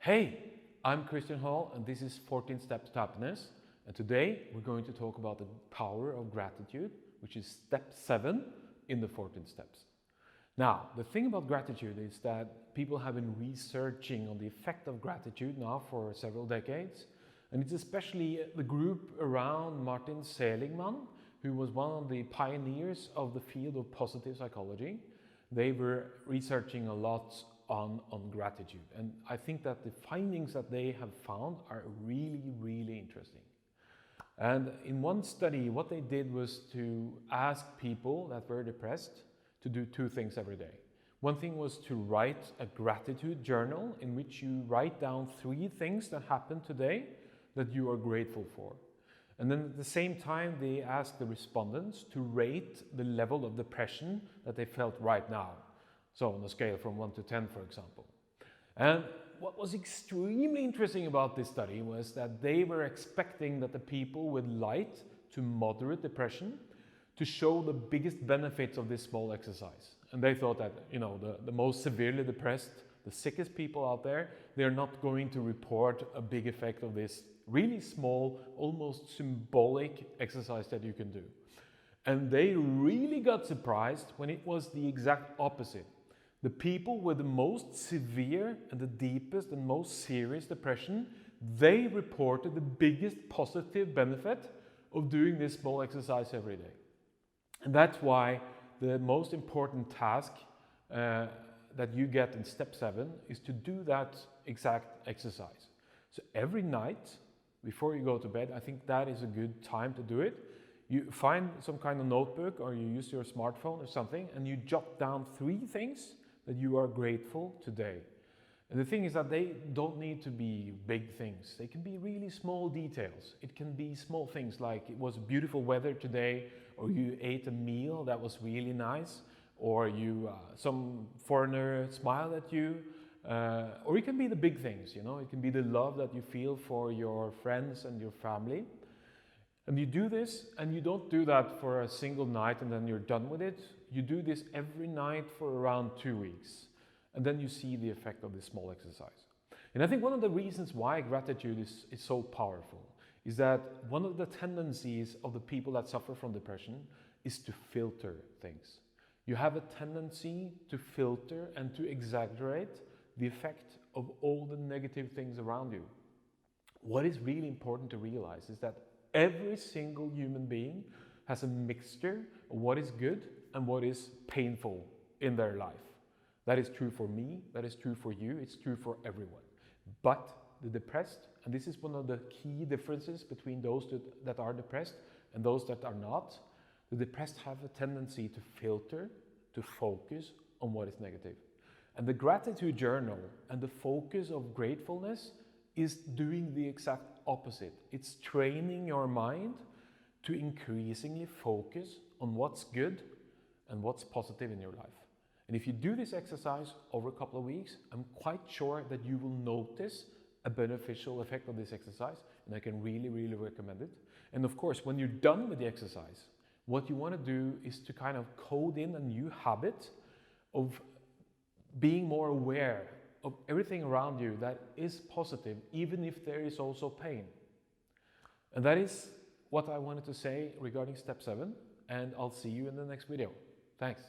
Hey, I'm Christian Hall and this is 14 Steps to Happiness. And today we're going to talk about the power of gratitude, which is step 7 in the 14 steps. Now, the thing about gratitude is that people have been researching on the effect of gratitude now for several decades. And it's especially the group around Martin Seligman, who was one of the pioneers of the field of positive psychology. They were researching a lot on gratitude. And I think that the findings that they have found are really interesting. And in one study, what they did was to ask people that were depressed to do two things every day. One thing was to write a gratitude journal in which you write down 3 things that happened today that you are grateful for. And then at the same time, they asked the respondents to rate the level of depression that they felt right now. So on a scale from 1 to 10, for example. And what was extremely interesting about this study was that they were expecting that the people with light to moderate depression to show the biggest benefits of this small exercise. And they thought that, the most severely depressed, the sickest people out there, they're not going to report a big effect of this really small, almost symbolic exercise that you can do. And they really got surprised when it was the exact opposite. The people with the most severe and the deepest and most serious depression, they reported the biggest positive benefit of doing this small exercise every day. And that's why the most important task that you get in step 7 is to do that exact exercise. So every night before you go to bed, I think that is a good time to do it. You find some kind of notebook or you use your smartphone or something and you jot down 3 things that you are grateful today. And the thing is that they don't need to be big things. They can be really small details. It can be small things like it was beautiful weather today, or you ate a meal that was really nice, or some foreigner smiled at you, or it can be the big things, It can be the love that you feel for your friends and your family. And you do this, and you don't do that for a single night and then you're done with it. You do this every night for around 2 weeks. And then you see the effect of this small exercise. And I think one of the reasons why gratitude is so powerful is that one of the tendencies of the people that suffer from depression is to filter things. You have a tendency to filter and to exaggerate the effect of all the negative things around you. What is really important to realize is that every single human being has a mixture of what is good and what is painful in their life. That is true for me, that is true for you, it's true for everyone. But the depressed, and this is one of the key differences between those that are depressed and those that are not, the depressed have a tendency to filter, to focus on what is negative. And the gratitude journal and the focus of gratefulness is doing the exact opposite. It's training your mind to increasingly focus on what's good and what's positive in your life. And if you do this exercise over a couple of weeks, I'm quite sure that you will notice a beneficial effect of this exercise, and I can really recommend it. And of course, when you're done with the exercise, what you want to do is to kind of code in a new habit of being more aware of everything around you that is positive, even if there is also pain. And that is what I wanted to say regarding step 7, and I'll see you in the next video. Thanks.